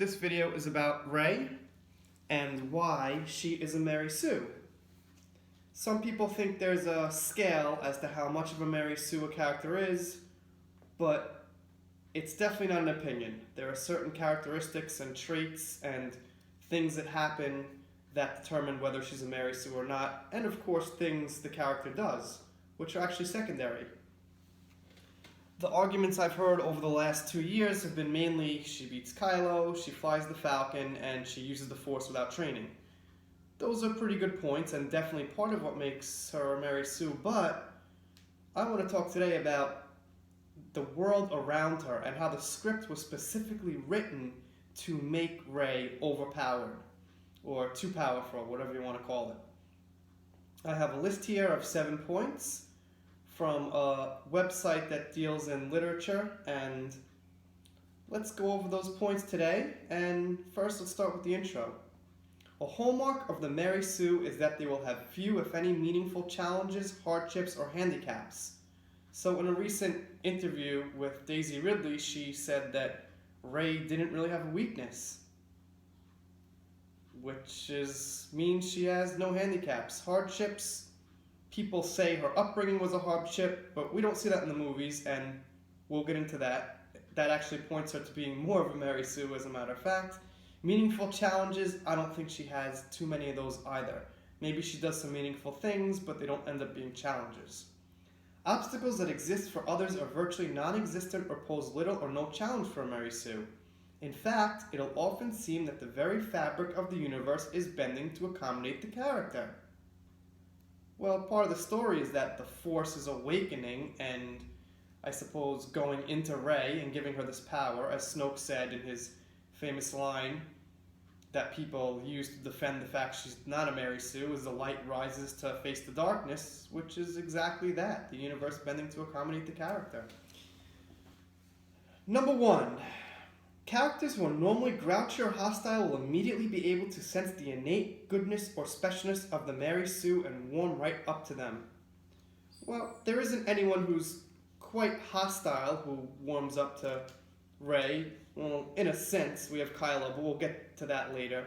This video is about Rey and why she is a Mary Sue. Some people think there's a scale as to how much of a Mary Sue a character is, but it's definitely not an opinion. There are certain characteristics and traits and things that happen that determine whether she's a Mary Sue or not, and of course things the character does, which are actually secondary. The arguments I've heard over the last 2 years have been mainly she beats Kylo, she flies the Falcon, and she uses the Force without training. Those are pretty good points and definitely part of what makes her a Mary Sue, but I want to talk today about the world around her and how the script was specifically written to make Rey overpowered, or too powerful, whatever you want to call it. I have a list here of 7 points from a website that deals in literature, and let's go over those points today. And first, let's start with the intro. A hallmark of the Mary Sue is that they will have few, if any, meaningful challenges, hardships, or handicaps. So in a recent interview with Daisy Ridley, she said that Rey didn't really have a weakness, which means she has no handicaps. Hardships, people say her upbringing was a hardship, but we don't see that in the movies, and we'll get into that. That actually points her to being more of a Mary Sue, as a matter of fact. Meaningful challenges, I don't think she has too many of those either. Maybe she does some meaningful things, but they don't end up being challenges. Obstacles that exist for others are virtually non-existent or pose little or no challenge for a Mary Sue. In fact, it'll often seem that the very fabric of the universe is bending to accommodate the character. Well, part of the story is that the Force is awakening and, I suppose, going into Rey and giving her this power, as Snoke said in his famous line that people use to defend the fact she's not a Mary Sue, as the light rises to face the darkness, which is exactly that, the universe bending to accommodate the character. Number 1. Characters who are normally grouchy or hostile will immediately be able to sense the innate goodness or specialness of the Mary Sue and warm right up to them. Well, there isn't anyone who's quite hostile who warms up to Rey. Well, in a sense, we have Kylo, but we'll get to that later.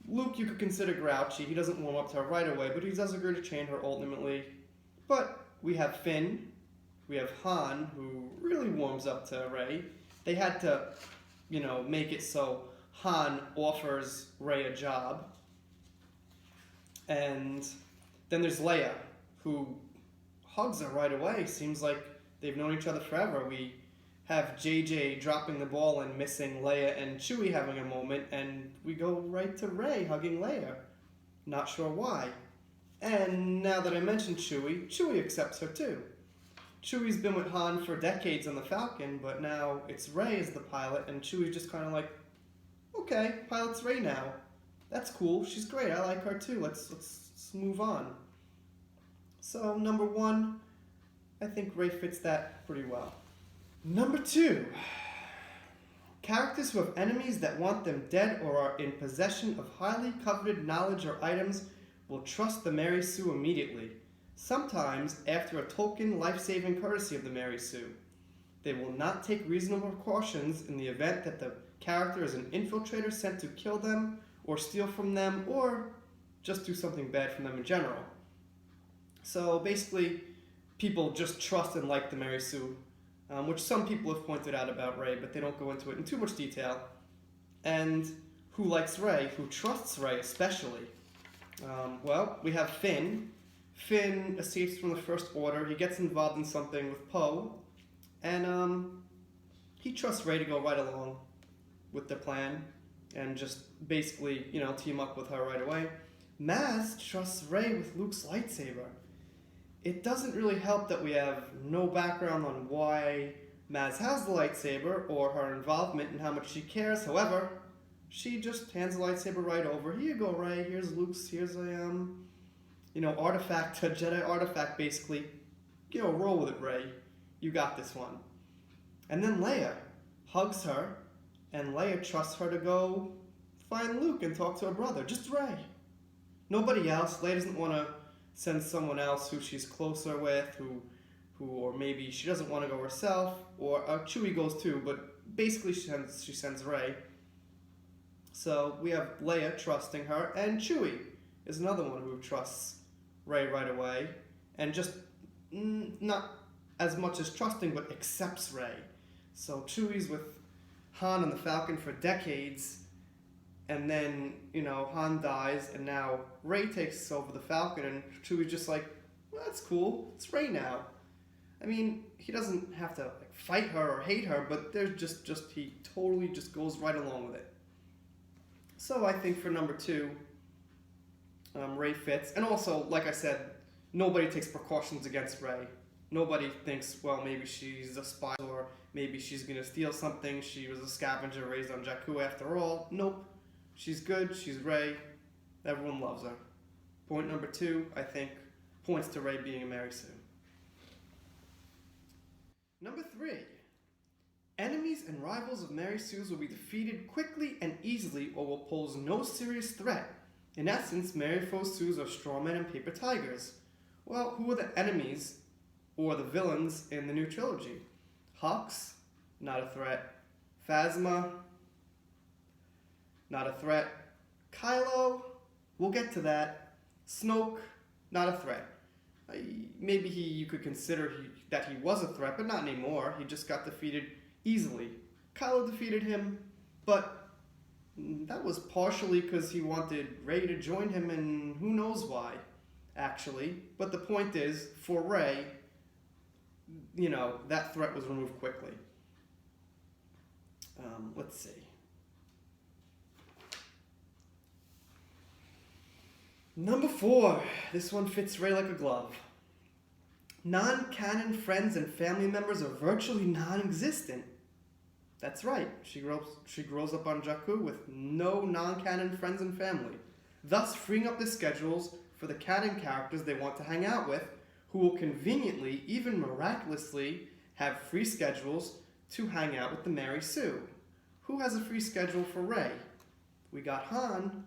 Luke you could consider grouchy. He doesn't warm up to her right away, but he does agree to train her ultimately. But we have Finn, we have Han, who really warms up to Rey. They had to make it so Han offers Rey a job. And then there's Leia, who hugs her right away. Seems like they've known each other forever. We have JJ dropping the ball and missing Leia and Chewie having a moment, and we go right to Rey hugging Leia. Not sure why. And now that I mentioned Chewie accepts her too. Chewie's been with Han for decades on the Falcon, but now it's Rey as the pilot, and Chewie's just kind of like, okay, pilot's Rey now. That's cool. She's great. I like her too. Let's move on. So number 1, I think Rey fits that pretty well. Number 2, characters who have enemies that want them dead or are in possession of highly coveted knowledge or items will trust the Mary Sue immediately. Sometimes after a token life-saving courtesy of the Mary Sue. They will not take reasonable precautions in the event that the character is an infiltrator sent to kill them or steal from them or just do something bad from them in general. So basically, people just trust and like the Mary Sue, which some people have pointed out about Rey, but they don't go into it in too much detail. And who likes Rey? Who trusts Rey especially? Well, we have Finn. Finn escapes from the First Order. He gets involved in something with Poe, and he trusts Rey to go right along with their plan and just basically, team up with her right away. Maz trusts Rey with Luke's lightsaber. It doesn't really help that we have no background on why Maz has the lightsaber or her involvement and how much she cares. However, she just hands the lightsaber right over. Here you go, Rey. Here's Luke's. Here's a artifact, a Jedi artifact, basically. Roll with it, Rey. You got this one. And then Leia hugs her, and Leia trusts her to go find Luke and talk to her brother. Just Rey. Nobody else. Leia doesn't want to send someone else who she's closer with, who or maybe she doesn't want to go herself, or Chewie goes too, but basically she sends Rey. So we have Leia trusting her, and Chewie is another one who trusts Rey right away, and just not as much as trusting, but accepts Rey. So Chewie's with Han and the Falcon for decades, and then, Han dies, and now Rey takes over the Falcon, and Chewie's just like, well, that's cool, it's Rey now. I mean, he doesn't have to fight her or hate her, but there's just he totally just goes right along with it. So I think for number 2, Rey fits. And also, like I said, nobody takes precautions against Rey. Nobody thinks, well, maybe she's a spy or maybe she's going to steal something. She was a scavenger raised on Jakku after all. Nope. She's good. She's Rey. Everyone loves her. Point number 2, I think, points to Rey being a Mary Sue. Number 3. Enemies and rivals of Mary Sue's will be defeated quickly and easily or will pose no serious threat. In essence, Mary Sues are strawmen and paper tigers. Well, who are the enemies or the villains in the new trilogy? Hux, not a threat. Phasma, not a threat. Kylo, we'll get to that. Snoke, not a threat. Maybe you could consider that he was a threat, but not anymore. He just got defeated easily. Kylo defeated him, but that was partially because he wanted Rey to join him, and who knows why, actually. But the point is, for Rey, that threat was removed quickly. Let's see. Number 4. This one fits Rey like a glove. Non-canon friends and family members are virtually non-existent. That's right. She grows up on Jakku with no non-canon friends and family, thus freeing up the schedules for the canon characters they want to hang out with, who will conveniently, even miraculously, have free schedules to hang out with the Mary Sue. Who has a free schedule for Rey? We got Han.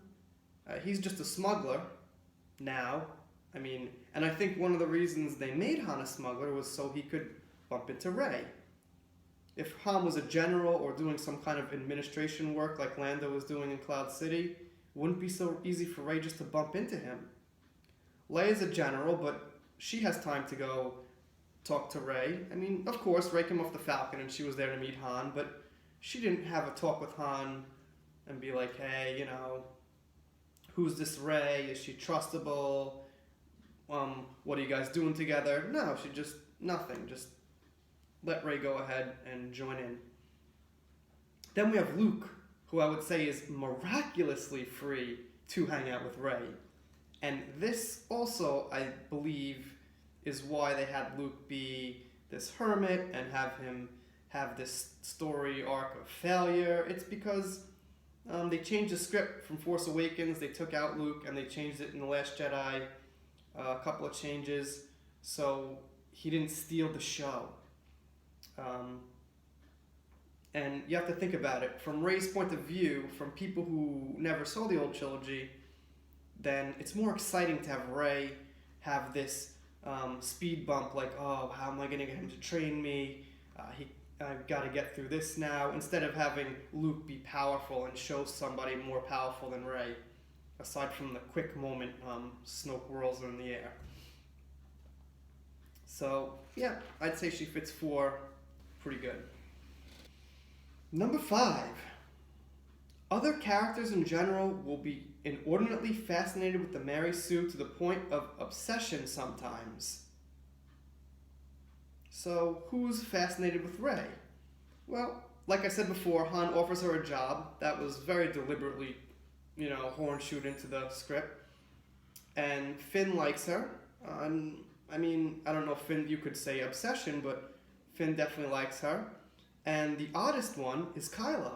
He's just a smuggler now. And I think one of the reasons they made Han a smuggler was so he could bump into Rey. If Han was a general or doing some kind of administration work like Lando was doing in Cloud City, it wouldn't be so easy for Rey just to bump into him. Leia's a general, but she has time to go talk to Rey. Of course, Rey came off the Falcon and she was there to meet Han, but she didn't have a talk with Han and be like, hey, who's this Rey? Is she trustable? What are you guys doing together? No, she just, nothing. Just let Rey go ahead and join in. Then we have Luke, who I would say is miraculously free to hang out with Rey. And this also, I believe, is why they had Luke be this hermit and have him have this story arc of failure. It's because they changed the script from Force Awakens. They took out Luke and they changed it in The Last Jedi. A couple of changes, so he didn't steal the show. And you have to think about it. From Rey's point of view, from people who never saw the old trilogy, then it's more exciting to have Rey have this speed bump, like, oh, how am I going to get him to train me? I've got to get through this now, instead of having Luke be powerful and show somebody more powerful than Rey. Aside from the quick moment, Snoke whirls her in the air. So, yeah, I'd say she fits 4 pretty good. Number 5. Other characters in general will be inordinately fascinated with the Mary Sue to the point of obsession sometimes. So, who's fascinated with Rey? Well, like I said before, Han offers her a job. That was very deliberately horn-shoot into the script. And Finn likes her. I don't know if Finn, you could say obsession, but Finn definitely likes her. And the oddest one is Kylo.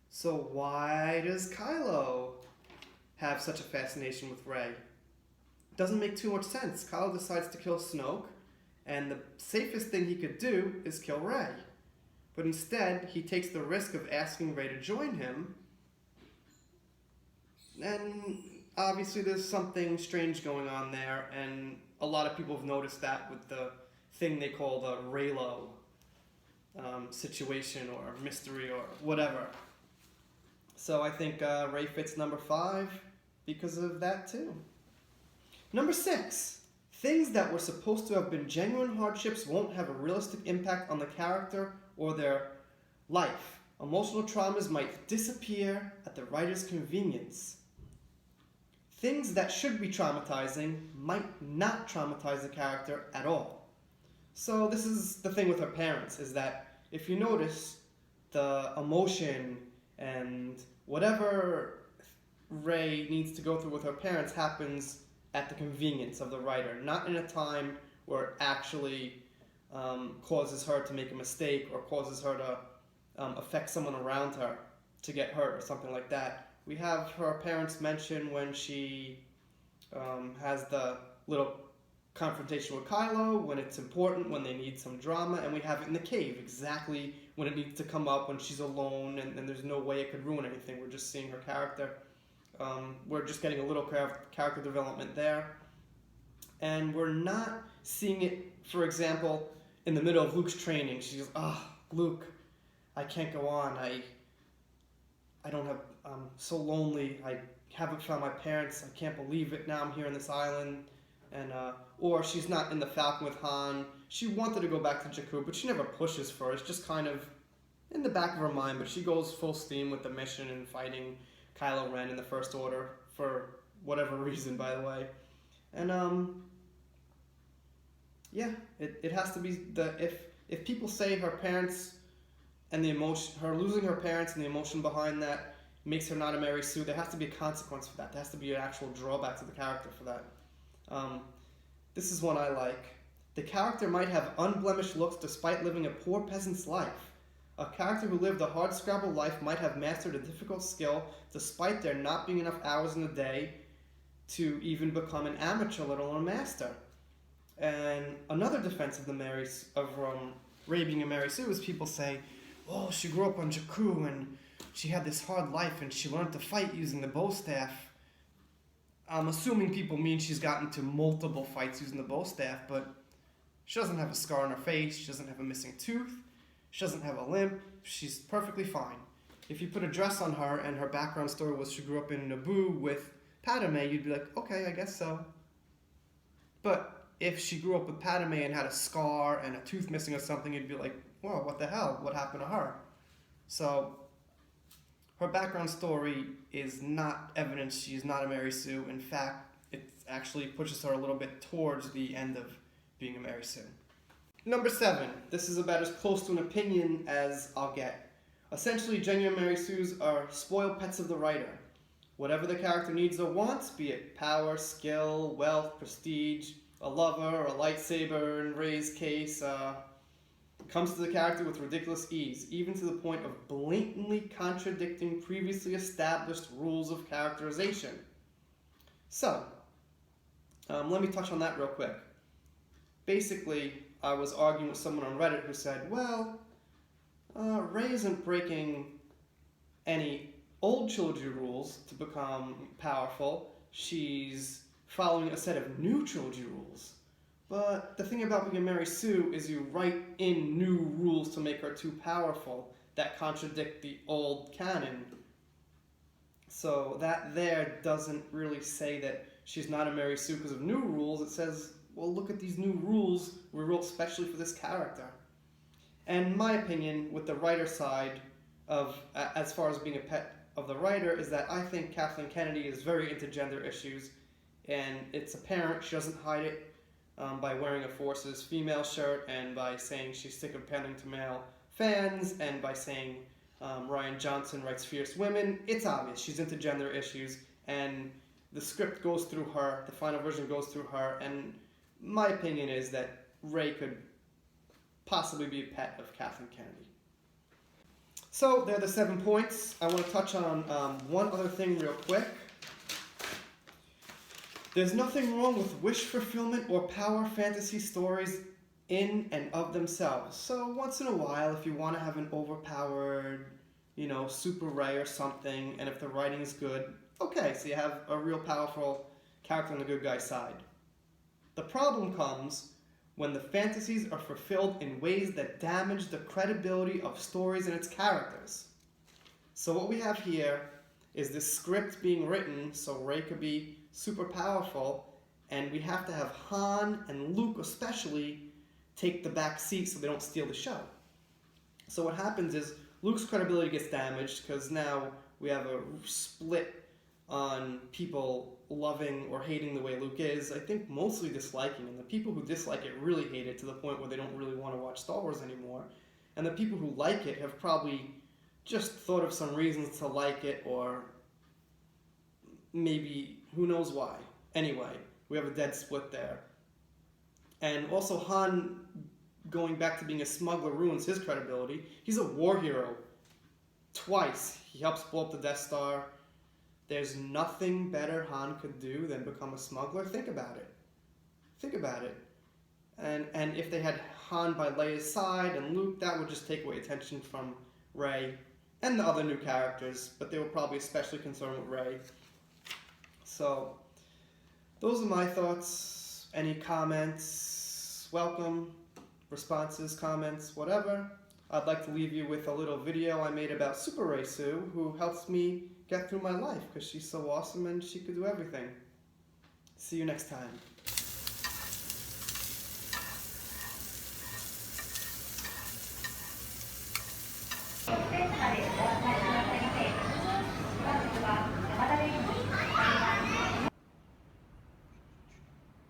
So why does Kylo have such a fascination with Rey? Doesn't make too much sense. Kylo decides to kill Snoke, and the safest thing he could do is kill Rey. But instead, he takes the risk of asking Rey to join him. And obviously there's something strange going on there, and a lot of people have noticed that with the thing they call the Reylo situation or mystery or whatever. So I think Rey fits number 5 because of that too. Number 6. Things that were supposed to have been genuine hardships won't have a realistic impact on the character or their life. Emotional traumas might disappear at the writer's convenience. Things that should be traumatizing might not traumatize the character at all. So this is the thing with her parents, is that if you notice, the emotion and whatever Rey needs to go through with her parents happens at the convenience of the writer, not in a time where it actually causes her to make a mistake or causes her to affect someone around her to get hurt or something like that. We have her parents mention when she has the little confrontation with Kylo, when it's important, when they need some drama, and we have it in the cave, exactly when it needs to come up, when she's alone and there's no way it could ruin anything. We're just seeing her character. We're just getting a little character development there. And we're not seeing it, for example, in the middle of Luke's training. She goes, Luke, I can't go on. I'm so lonely. I haven't found my parents. I can't believe it. Now I'm here on this island. And or she's not in the Falcon with Han. She wanted to go back to Jakku, but she never pushes for it. It's just kind of in the back of her mind, but she goes full steam with the mission and fighting Kylo Ren in the First Order for whatever reason, by the way. And it has to be if people say her parents and the emotion, her losing her parents and the emotion behind that makes her not a Mary Sue, there has to be a consequence for that. There has to be an actual drawback to the character for that. This is one I like. The character might have unblemished looks despite living a poor peasant's life. A character who lived a hardscrabble life might have mastered a difficult skill despite there not being enough hours in the day to even become an amateur, let alone a master. And another defense of Rey being a Mary Sue is people say, oh, she grew up on Jakku and she had this hard life and she learned to fight using the bow staff. I'm assuming people mean she's gotten to multiple fights using the bow staff, but she doesn't have a scar on her face, she doesn't have a missing tooth, she doesn't have a limp, she's perfectly fine. If you put a dress on her and her background story was she grew up in Naboo with Padme, you'd be like, okay, I guess so. But if she grew up with Padme and had a scar and a tooth missing or something, you'd be like, whoa, what the hell? What happened to her? So her background story is not evidence she's not a Mary Sue. In fact, it actually pushes her a little bit towards the end of being a Mary Sue. Number 7. This is about as close to an opinion as I'll get. Essentially, genuine Mary Sues are spoiled pets of the writer. Whatever the character needs or wants, be it power, skill, wealth, prestige, a lover, a lightsaber, in Rey's case, comes to the character with ridiculous ease, even to the point of blatantly contradicting previously established rules of characterization. So, let me touch on that real quick. Basically, I was arguing with someone on Reddit who said, well, Rey isn't breaking any old trilogy rules to become powerful. She's following a set of new trilogy rules. But the thing about being a Mary Sue is you write in new rules to make her too powerful that contradict the old canon. So that there doesn't really say that she's not a Mary Sue because of new rules. It says, well, look at these new rules we wrote specially for this character. And my opinion with the writer side of, as far as being a pet of the writer, is that I think Kathleen Kennedy is very into gender issues, and it's apparent. She doesn't hide it by wearing a Forces female shirt, and by saying she's sick of pandering to male fans, and by saying Rian Johnson writes fierce women. It's obvious she's into gender issues, and the script goes through her, the final version goes through her, and my opinion is that Rey could possibly be a pet of Kathleen Kennedy. So, there are the 7 points. I want to touch on one other thing real quick. There's nothing wrong with wish fulfillment or power fantasy stories in and of themselves. So once in a while, if you want to have an overpowered, Super Rey or something, and if the writing is good, okay, so you have a real powerful character on the good guy side. The problem comes when the fantasies are fulfilled in ways that damage the credibility of stories and its characters. So what we have here is this script being written so Rey could be super powerful, and we have to have Han and Luke especially take the back seat so they don't steal the show. So what happens is Luke's credibility gets damaged because now we have a split on people loving or hating the way Luke is. I think mostly disliking, and the people who dislike it really hate it to the point where they don't really want to watch Star Wars anymore. And the people who like it have probably just thought of some reasons to like it, or maybe who knows why. Anyway, we have a dead split there. And also Han going back to being a smuggler ruins his credibility. He's a war hero. Twice. He helps blow up the Death Star. There's nothing better Han could do than become a smuggler. Think about it. Think about it. And if they had Han by Leia's side and Luke, that would just take away attention from Rey and the other new characters, but they were probably especially concerned with Rey. So, those are my thoughts. Any comments? Welcome. Responses, comments, whatever. I'd like to leave you with a little video I made about Super Rey Sue, who helps me get through my life because she's so awesome and she could do everything. See you next time.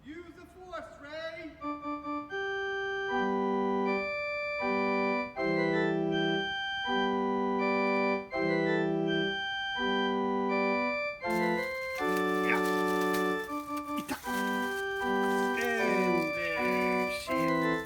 Use the Force, Rey! And there she is.